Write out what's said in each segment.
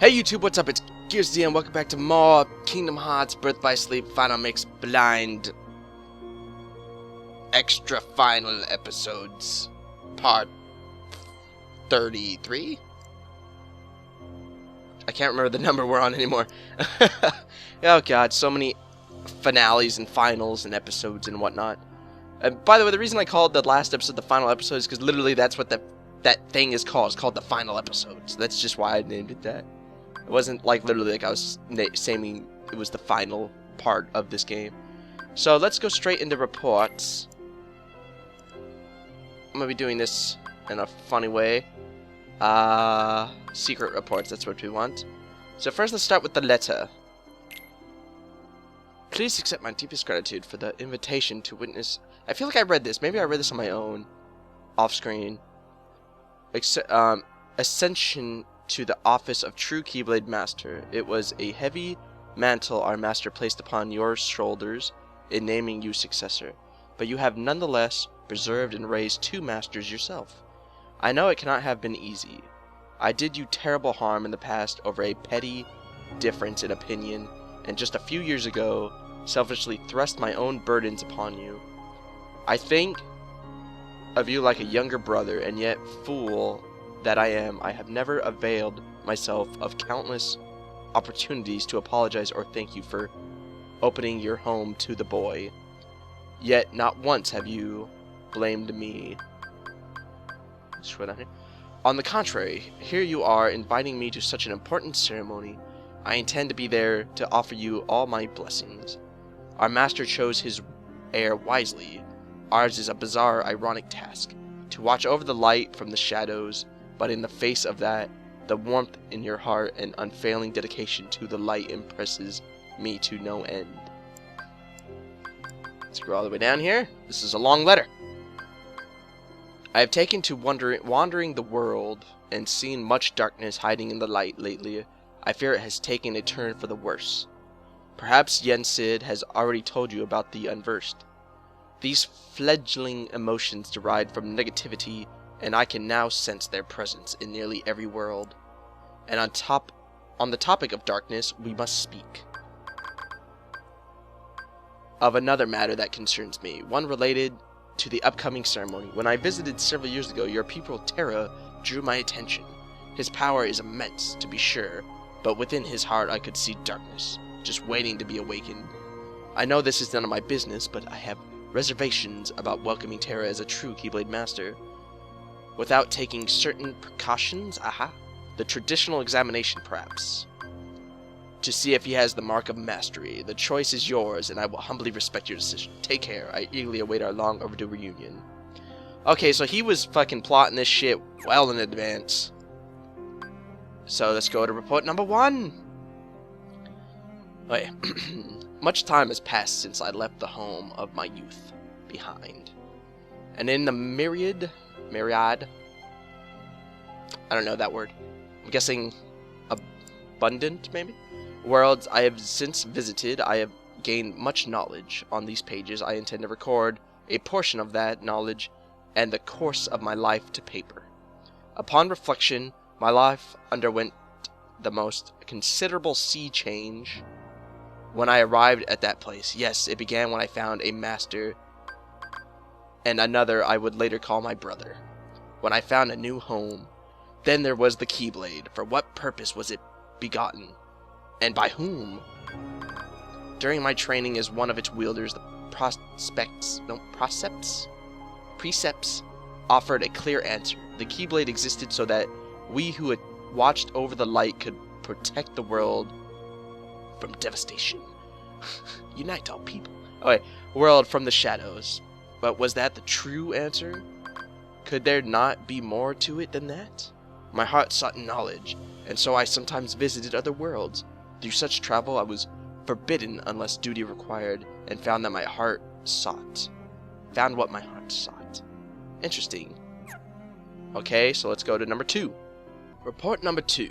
Hey YouTube, what's up? It's Gears and welcome back to more Kingdom Hearts Birth by Sleep Final Mix Blind Extra Final Episodes Part 33? I can't remember the number we're on anymore. Oh god, so many finales and finals and episodes and whatnot. By the way, the reason I called the last episode the final episode is because literally that's what that thing is called. It's called the final episode. So that's just why I named it that. It wasn't like literally like I was saying it was the final part of this game. So let's go straight into reports. I'm going to be doing this in a funny way. Secret reports, that's what we want. So first let's start with the letter. Please accept my deepest gratitude for the invitation to witness... I feel like I read this. Maybe I read this on my own. Off screen. Ascension to the office of true Keyblade Master. It was a heavy mantle our master placed upon your shoulders in naming you successor, but you have nonetheless preserved and raised two masters yourself. I know it cannot have been easy. I did you terrible harm in the past over a petty difference in opinion, and just a few years ago selfishly thrust my own burdens upon you. I think of you like a younger brother, and yet, fool that I am, I have never availed myself of countless opportunities to apologize or thank you for opening your home to the boy. Yet not once have you blamed me. On the contrary, here you are inviting me to such an important ceremony. I intend to be there to offer you all my blessings. Our master chose his heir wisely. Ours is a bizarre, ironic task, to watch over the light from the shadows, but in the face of that, the warmth in your heart and unfailing dedication to the light impresses me to no end. Let's go all the way down here. This is a long letter. I have taken to wandering the world and seen much darkness hiding in the light lately. I fear it has taken a turn for the worse. Perhaps Yen Sid has already told you about the unversed. These fledgling emotions derived from negativity, and I can now sense their presence in nearly every world. And on the topic of darkness, we must speak of another matter that concerns me, one related to the upcoming ceremony. When I visited several years ago, your pupil Terra drew my attention. His power is immense, to be sure, but within his heart I could see darkness, just waiting to be awakened. I know this is none of my business, but I have reservations about welcoming Terra as a true Keyblade Master without taking certain precautions. The traditional examination, perhaps, to see if he has the mark of mastery. The choice is yours, and I will humbly respect your decision. Take care. I eagerly await our long overdue reunion. Okay, so he was fucking plotting this shit well in advance. So let's go to report number 1. Okay. Much time has passed since I left the home of my youth behind, and in the myriad, I don't know that word, I'm guessing abundant, maybe, worlds I have since visited, I have gained much knowledge. On these pages I intend to record a portion of that knowledge and the course of my life to paper. Upon reflection, my life underwent the most considerable sea change when I arrived at that place. Yes, it began when I found a master and another I would later call my brother. When I found a new home, then there was the Keyblade. For what purpose was it begotten? And by whom? During my training as one of its wielders, the precepts offered a clear answer. The Keyblade existed so that we who had watched over the light could protect the world from devastation. Unite all people. Okay, world from the shadows. But was that the true answer? Could there not be more to it than that? My heart sought knowledge, and so I sometimes visited other worlds. Through such travel I was forbidden unless duty required, and found what my heart sought. Interesting. Okay, so let's go to number 2. Report number 2.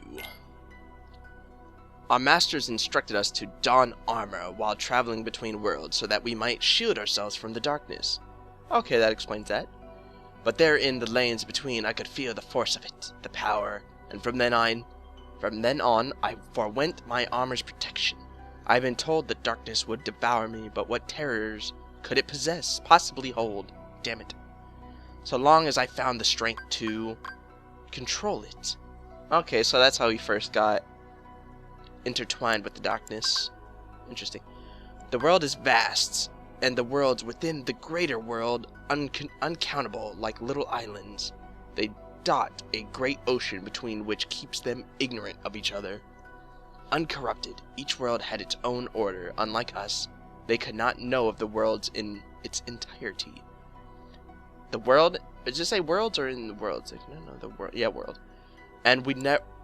Our masters instructed us to don armor while traveling between worlds so that we might shield ourselves from the darkness. Okay, that explains that. But there in the lanes between I could feel the force of it, the power, and from then on From then on, I forwent my armor's protection. I have been told that darkness would devour me, but what terrors could it possess, possibly hold? Damn it. So long as I found the strength to control it. Okay, so that's how he first got intertwined with the darkness. Interesting. The world is vast, and the worlds within the greater world uncountable, like little islands. They dot a great ocean between which keeps them ignorant of each other. Uncorrupted, each world had its own order. Unlike us, they could not know of the worlds in its entirety. The world, did you say worlds or in the worlds? Like, no, the world. Yeah, world. And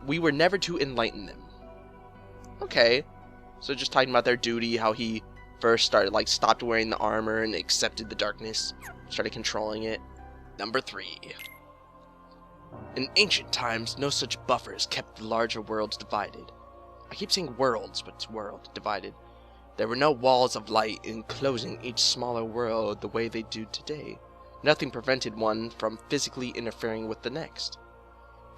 we were never to enlighten them. Okay, so just talking about their duty, how he first started, like, stopped wearing the armor and accepted the darkness, started controlling it. Number 3. In ancient times, no such buffers kept the larger worlds divided. I keep saying worlds, but it's world, divided. There were no walls of light enclosing each smaller world the way they do today. Nothing prevented one from physically interfering with the next.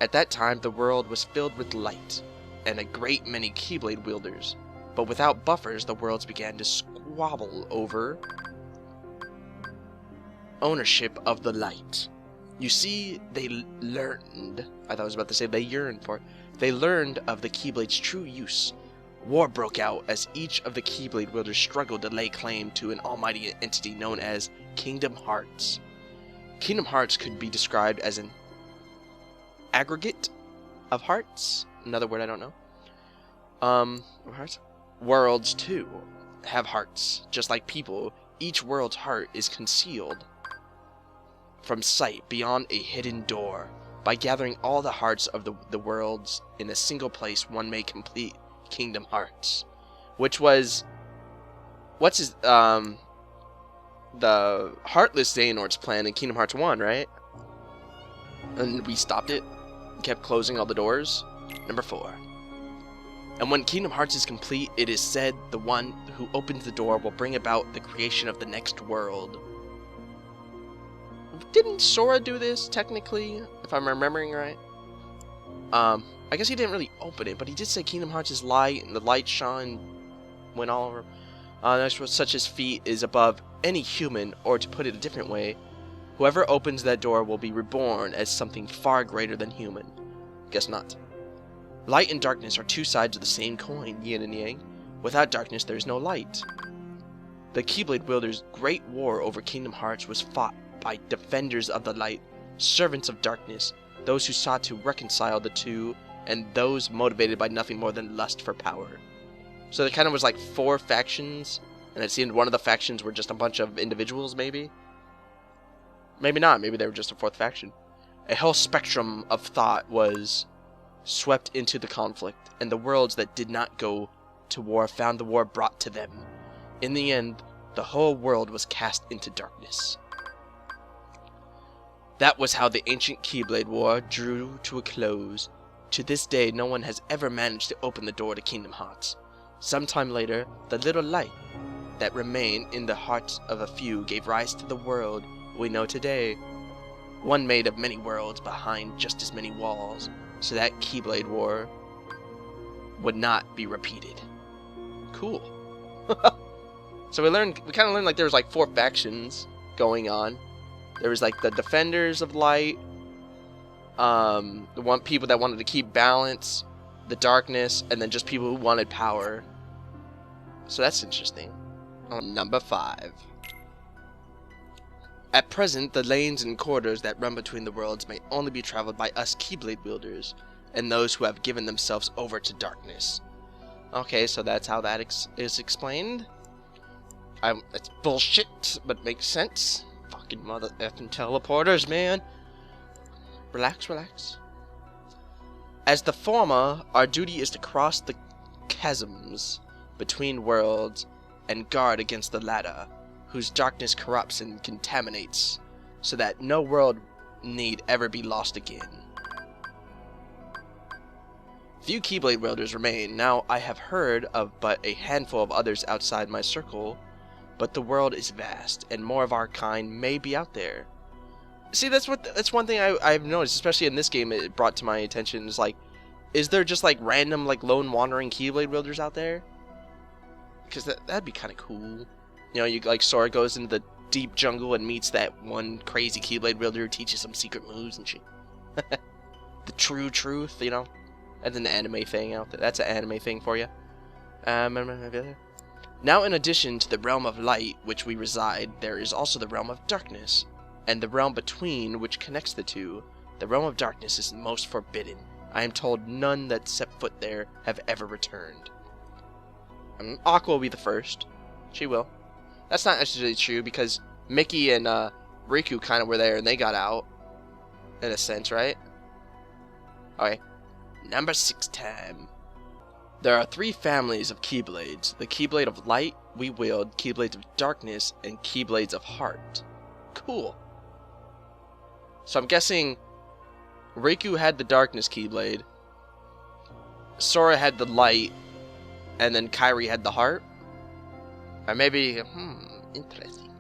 At that time, the world was filled with light, and a great many Keyblade wielders. But without buffers, the worlds began to squabble over ownership of the light. You see, they learned, I thought I was about to say they yearned for, they learned of the Keyblade's true use. War broke out as each of the Keyblade wielders struggled to lay claim to an almighty entity known as Kingdom Hearts. Kingdom Hearts could be described as an aggregate of hearts. Another word I don't know. Hearts? Worlds, too, have hearts. Just like people, each world's heart is concealed from sight beyond a hidden door. By gathering all the hearts of the worlds in a single place, one may complete Kingdom Hearts. Which was... what's his... the Heartless Xehanort's plan in Kingdom Hearts 1, right? And we stopped it. Kept closing all the doors. Number 4. And when Kingdom Hearts is complete, it is said the one who opens the door will bring about the creation of the next world. Didn't Sora do this, technically, if I'm remembering right? I guess he didn't really open it, but he did say Kingdom Hearts is light, and the light shone went all over. Such as feat is above any human, or to put it a different way, whoever opens that door will be reborn as something far greater than human. Guess not. Light and darkness are two sides of the same coin, yin and yang. Without darkness, there is no light. The Keyblade wielders' great war over Kingdom Hearts was fought by defenders of the light, servants of darkness, those who sought to reconcile the two, and those motivated by nothing more than lust for power. So there kind of was like 4 factions, and it seemed one of the factions were just a bunch of individuals, maybe? Maybe not, maybe they were just a 4th faction. A whole spectrum of thought was swept into the conflict, and the worlds that did not go to war found the war brought to them. In the end, the whole world was cast into darkness. That was how the ancient Keyblade War drew to a close. To this day, no one has ever managed to open the door to Kingdom Hearts. Sometime later, the little light that remained in the hearts of a few gave rise to the world we know today. One made of many worlds behind just as many walls, so that Keyblade War would not be repeated. Cool. So we kind of learned like there was like 4 factions going on. There was like the Defenders of Light, the people that wanted to keep balance, the darkness, and then just people who wanted power. So that's interesting. Number 5. At present, the lanes and corridors that run between the worlds may only be traveled by us Keyblade wielders, and those who have given themselves over to darkness. Okay, so that's how that is explained. It's bullshit, but makes sense. Fucking mother effing teleporters, man. Relax, relax. As the former, our duty is to cross the chasms between worlds and guard against the latter, whose darkness corrupts and contaminates, so that no world need ever be lost again. Few Keyblade wielders remain. Now I have heard of but a handful of others outside my circle, but the world is vast, and more of our kind may be out there. See, that's one thing I've noticed, especially in this game. It brought to my attention is like Is there just like random like lone wandering Keyblade wielders out there? Because that'd be kind of cool. You know, you like Sora goes into the deep jungle and meets that one crazy Keyblade wielder who teaches some secret moves and shit. The true truth, you know? That's an anime thing out there. That's an anime thing for you. Now, in addition to the realm of light, which we reside, there is also the realm of darkness, and the realm between, which connects the two. The realm of darkness is the most forbidden. I am told none that set foot there have ever returned. Aqua will be the first. She will. That's not necessarily true, because Mickey and Riku kind of were there, and they got out. In a sense, right? Okay. Number 6 time. There are 3 families of Keyblades. The Keyblade of Light, we wield, Keyblades of Darkness, and Keyblades of Heart. Cool. So I'm guessing Riku had the Darkness Keyblade, Sora had the Light, and then Kairi had the Heart? Or maybe, interesting.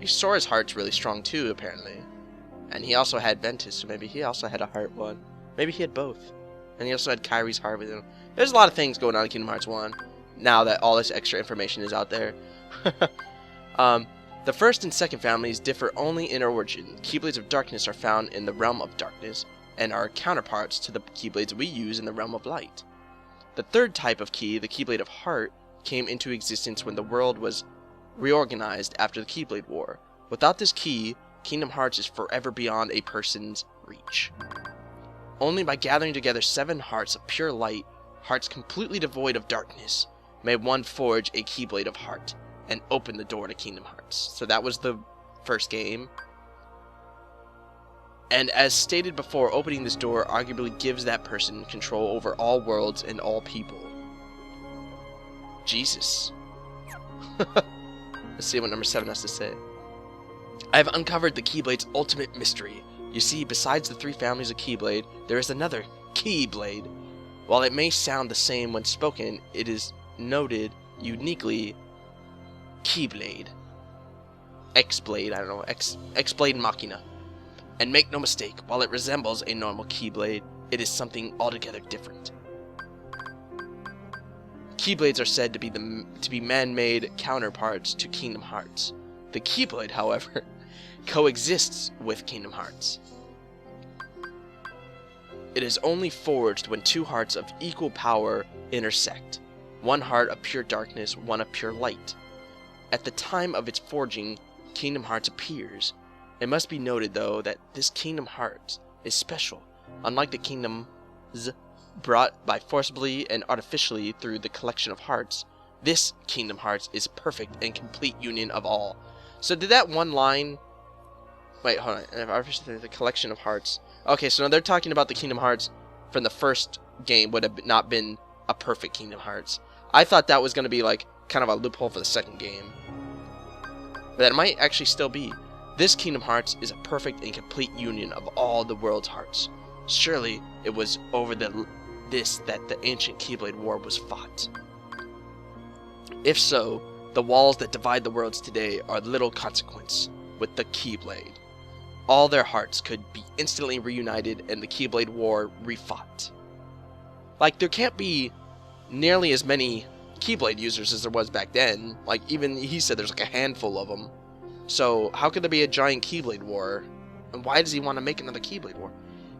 Sora's Heart's really strong too, apparently. And he also had Ventus, so maybe he also had a Heart one. Maybe he had both. And he also had Kairi's Heart with him. There's a lot of things going on in Kingdom Hearts 1, now that all this extra information is out there. The first and second families differ only in origin. Keyblades of Darkness are found in the realm of darkness, and are counterparts to the Keyblades we use in the realm of light. The third type of key, the Keyblade of Heart, came into existence when the world was reorganized after the Keyblade War. Without this key, Kingdom Hearts is forever beyond a person's reach. Only by gathering together 7 hearts of pure light, hearts completely devoid of darkness, may one forge a Keyblade of Heart and open the door to Kingdom Hearts. So that was the first game. And as stated before, opening this door arguably gives that person control over all worlds and all people. Jesus. Let's see what number 7 has to say. I have uncovered the Keyblade's ultimate mystery. You see, besides the 3 families of Keyblade, there is another Keyblade. While it may sound the same when spoken, it is noted uniquely Keyblade. X-Blade, I don't know, X-Blade Machina. And make no mistake, while it resembles a normal Keyblade, it is something altogether different. Keyblades are said to be man-made counterparts to Kingdom Hearts. The Keyblade, however, coexists with Kingdom Hearts. It is only forged when 2 hearts of equal power intersect. 1 heart of pure darkness, 1 of pure light. At the time of its forging, Kingdom Hearts appears. It must be noted, though, that this Kingdom Hearts is special. Unlike the kingdoms brought by forcibly and artificially through the collection of hearts, this Kingdom Hearts is a perfect and complete union of all. So did that one line... Wait, hold on. The collection of hearts. Okay, so now they're talking about the Kingdom Hearts from the first game would have not been a perfect Kingdom Hearts. I thought that was going to be like kind of a loophole for the second game. But that might actually still be. This Kingdom Hearts is a perfect and complete union of all the world's hearts. Surely it was over this that the ancient Keyblade War was fought. If so, the walls that divide the worlds today are little consequence with the Keyblade. All their hearts could be instantly reunited and the Keyblade War refought. Like, there can't be nearly as many Keyblade users as there was back then. Like, even he said there's like a handful of them. So, how could there be a giant Keyblade War? And why does he want to make another Keyblade War?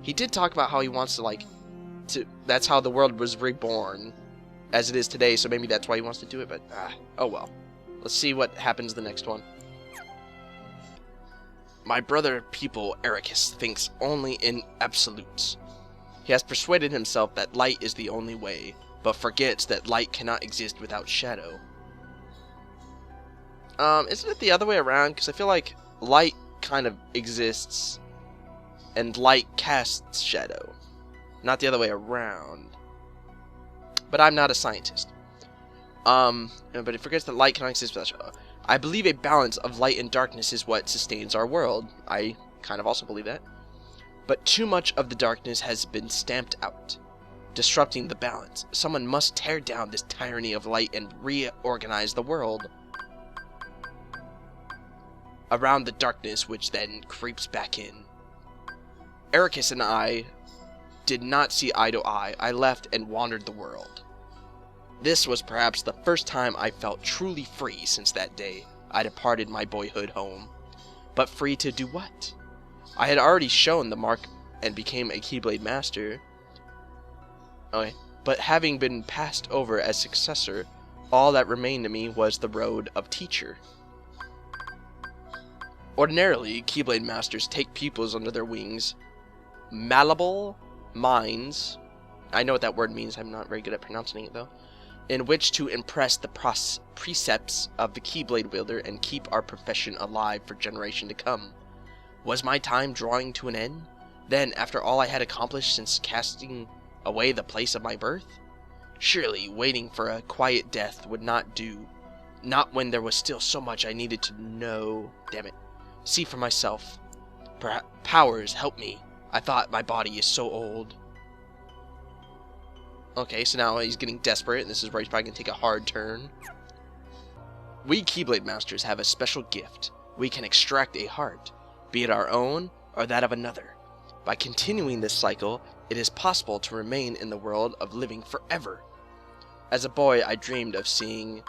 He did talk about how he wants to, that's how the world was reborn, as it is today, so maybe that's why he wants to do it, but, oh well. Let's see what happens the next one. My brother people Ericus thinks only in absolutes. He has persuaded himself that light is the only way, but forgets that light cannot exist without shadow. Isn't it the other way around? Because I feel like light kind of exists, and light casts shadow. Not the other way around. But I'm not a scientist. But it forgets that light cannot exist without shadow. I believe a balance of light and darkness is what sustains our world. I kind of also believe that. But too much of the darkness has been stamped out, disrupting the balance. Someone must tear down this tyranny of light and reorganize the world around the darkness, which then creeps back in. Ericus and I did not see eye to eye, I left and wandered the world. This was perhaps the first time I felt truly free since that day I departed my boyhood home. But free to do what? I had already shown the mark and became a Keyblade Master. Okay. But having been passed over as successor, all that remained to me was the road of teacher. Ordinarily, Keyblade Masters take pupils under their wings, malleable minds, I know what that word means, I'm not very good at pronouncing it though, in which to impress the precepts of the Keyblade wielder and keep our profession alive for generation to come. Was my time drawing to an end? Then, after all I had accomplished since casting away the place of my birth? Surely, waiting for a quiet death would not do. Not when there was still so much I needed to know. Damn it. See for myself. Powers, help me. I thought my body is so old. Okay, so now he's getting desperate, and this is where he's probably going to take a hard turn. We Keyblade Masters have a special gift. We can extract a heart, be it our own or that of another. By continuing this cycle, it is possible to remain in the world of living forever. As a boy, I dreamed of seeing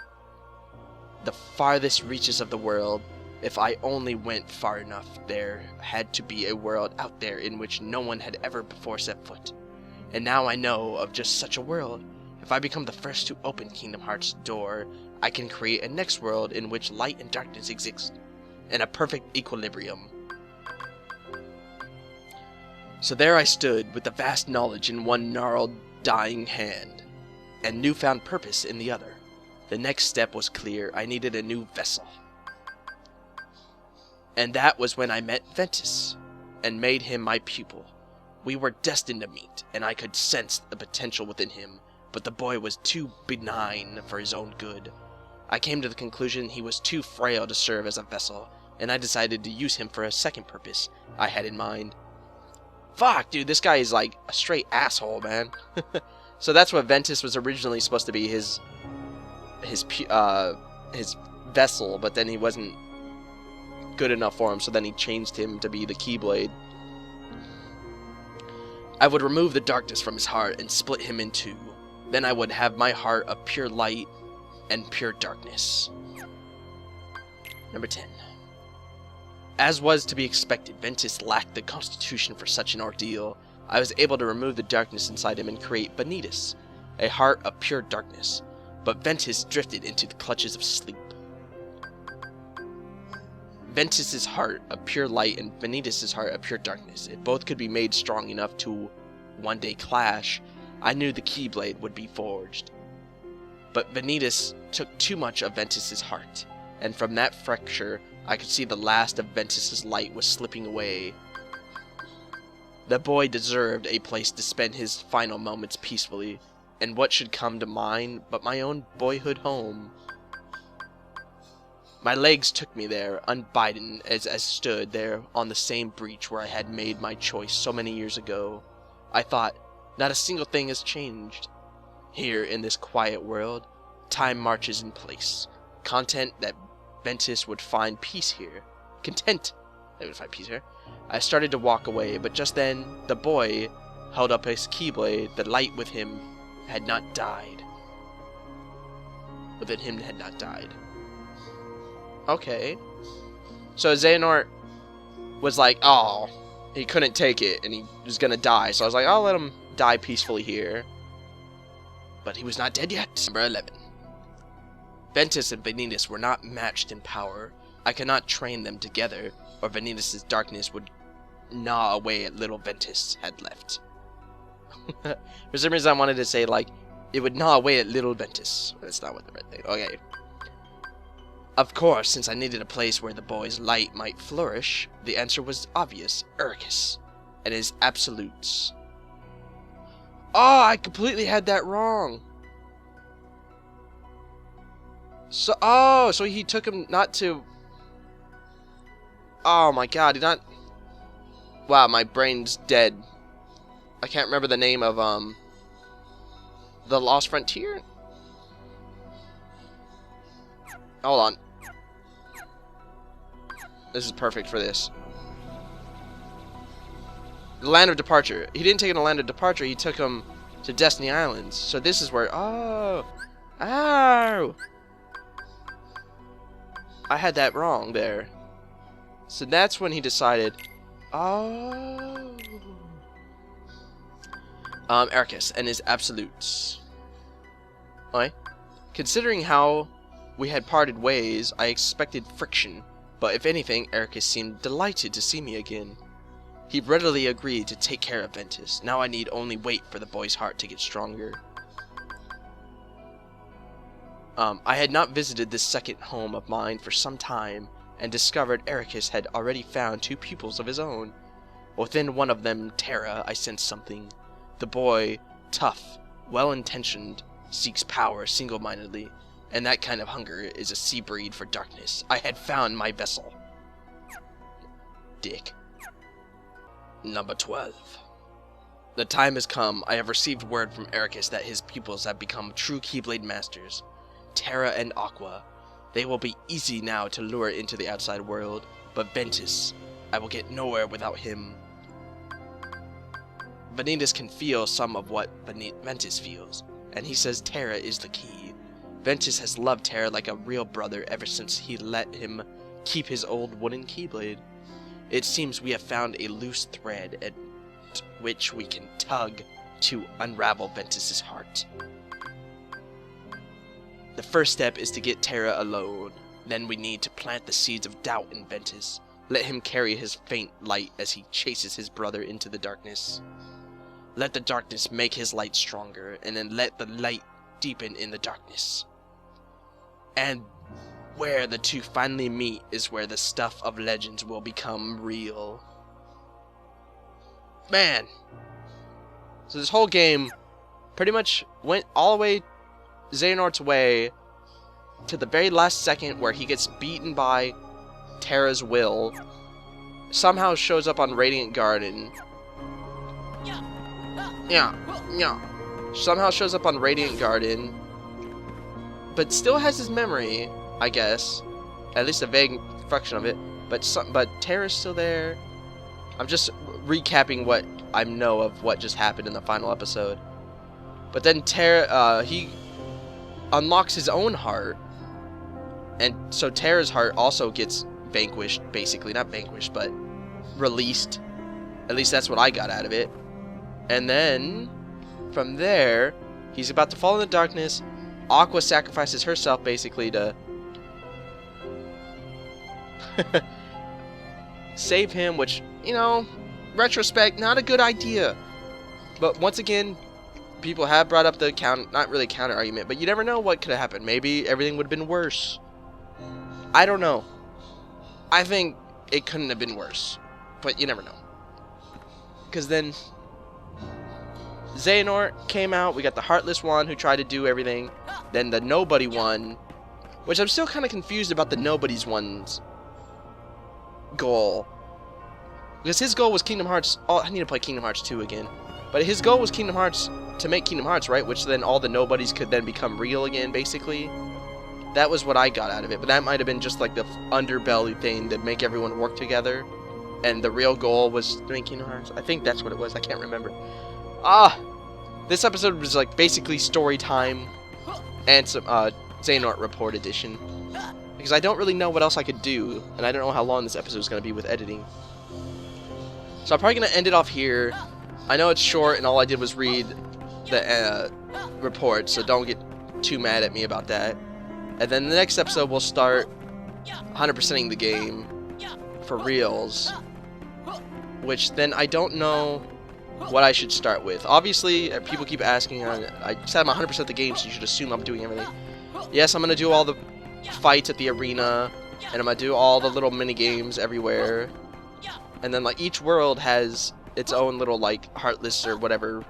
the farthest reaches of the world. If I only went far enough, there had to be a world out there in which no one had ever before set foot. And now I know of just such a world. If I become the first to open Kingdom Heart's door, I can create a next world in which light and darkness exist in a perfect equilibrium. So there I stood, with the vast knowledge in one gnarled, dying hand, and newfound purpose in the other. The next step was clear. I needed a new vessel. And that was when I met Ventus, and made him my pupil. We were destined to meet, and I could sense the potential within him, but the boy was too benign for his own good. I came to the conclusion he was too frail to serve as a vessel, and I decided to use him for a second purpose I had in mind. Fuck, dude, this guy is like a straight asshole, man. So that's what Ventus was originally supposed to be, his vessel, but then he wasn't good enough for him, so then he changed him to be the Keyblade. I would remove the darkness from his heart and split him in two. Then I would have my heart of pure light and pure darkness. Number 10. As was to be expected, Ventus lacked the constitution for such an ordeal. I was able to remove the darkness inside him and create Vanitas, a heart of pure darkness. But Ventus drifted into the clutches of sleep. Ventus's heart of pure light and Vanitas' heart of pure darkness. If both could be made strong enough to one day clash, I knew the Keyblade would be forged. But Vanitas took too much of Ventus's heart, and from that fracture, I could see the last of Ventus's light was slipping away. The boy deserved a place to spend his final moments peacefully, and what should come to mine but my own boyhood home? My legs took me there, unbidden, as I stood there on the same breach where I had made my choice so many years ago. I thought, not a single thing has changed. Here, in this quiet world, time marches in place. Content that Ventus would find peace here. Content that would find peace here. I started to walk away, but just then, the boy held up his Keyblade. The light with him had not died. Within him had not died. Okay. So Xehanort was like, oh, he couldn't take it, and he was gonna die. So I was like, I'll let him die peacefully here. But he was not dead yet. Number 11. Ventus and Vanitas were not matched in power. I could not train them together, or Vanitas' darkness would gnaw away at little Ventus had left. For some reason I wanted to say, like, it would gnaw away at little Ventus. That's not what the right thing. Okay. Of course, since I needed a place where the boy's light might flourish, the answer was obvious. Ericus and his absolutes. Oh, I completely had that wrong. So he took him not to... Oh my god, he not... Wow, my brain's dead. I can't remember the name of, The Lost Frontier? Hold on. This is perfect for this. The land of departure. He didn't take him to the land of departure. He took him to Destiny Islands. So this is where... Oh! Ow! I had that wrong there. So that's when he decided... Oh... Ericus and his absolutes. Alright. Considering how we had parted ways, I expected friction. But if anything, Ericus seemed delighted to see me again. He readily agreed to take care of Ventus. Now I need only wait for the boy's heart to get stronger. I had not visited this second home of mine for some time, and discovered Ericus had already found 2 pupils of his own. Within one of them, Terra, I sensed something. The boy, tough, well-intentioned, seeks power single-mindedly, and that kind of hunger is a sea breed for darkness. I had found my vessel. Dick. Number 12. The time has come. I have received word from Ericus that his pupils have become true Keyblade masters. Terra and Aqua. They will be easy now to lure into the outside world, but Ventus, I will get nowhere without him. Vanitas can feel some of what Ventus feels, and he says Terra is the key. Ventus has loved Terra like a real brother ever since he let him keep his old wooden Keyblade. It seems we have found a loose thread at which we can tug to unravel Ventus's heart. The first step is to get Terra alone. Then we need to plant the seeds of doubt in Ventus. Let him carry his faint light as he chases his brother into the darkness. Let the darkness make his light stronger, and then let the light deepen in the darkness. And where the 2 finally meet is where the stuff of legends will become real. Man! So this whole game pretty much went all the way Xehanort's way to the very last second where he gets beaten by Terra's will. Somehow shows up on Radiant Garden. Yeah. Somehow shows up on Radiant Garden, but still has his memory, I guess. At least a vague fraction of it. But Terra's still there. I'm just recapping what I know of what just happened in the final episode. But then Terra, he unlocks his own heart, and so Terra's heart also gets vanquished, basically. Not vanquished, but released. At least that's what I got out of it. And then, from there, he's about to fall in the darkness. Aqua sacrifices herself, basically, to save him, which, you know, retrospect, not a good idea. But once again, people have brought up the not really counter argument, but you never know what could have happened. Maybe everything would have been worse. I don't know. I think it couldn't have been worse, but you never know. Because then Xehanort came out. We got the Heartless one who tried to do everything. Then the Nobody one, which I'm still kind of confused about the Nobody's one's goal. Because his goal was Kingdom Hearts. Oh, I need to play Kingdom Hearts 2 again. But his goal was Kingdom Hearts, to make Kingdom Hearts, right? Which then all the Nobodies could then become real again, basically. That was what I got out of it. But that might have been just like the underbelly thing to make everyone work together. And the real goal was to make Kingdom Hearts. I think that's what it was. I can't remember. This episode was like basically story time and some Xehanort Report edition. Because I don't really know what else I could do. And I don't know how long this episode is going to be with editing. So I'm probably going to end it off here. I know it's short and all I did was read the report, so don't get too mad at me about that. And then the next episode we'll start 100%ing the game for reals, which then I don't know what I should start with. Obviously, people keep asking, I said I'm 100% the game, so you should assume I'm doing everything. Yes, I'm going to do all the fights at the arena, and I'm going to do all the little mini games everywhere. And then like each world has its own little like Heartless or whatever.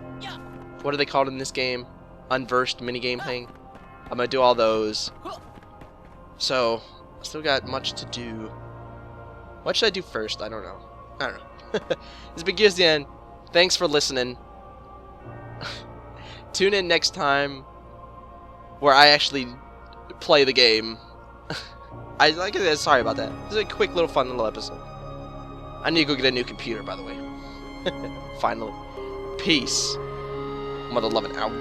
What are they called in this game? Unversed minigame thing. I'm gonna do all those. So, still got much to do. What should I do first? I don't know. This has been Gears the End. Thanks for listening. Tune in next time where I actually play the game. Like I said, sorry about that. This is a quick little fun little episode. I need to go get a new computer, by the way. Finally. Peace. Mother loving out.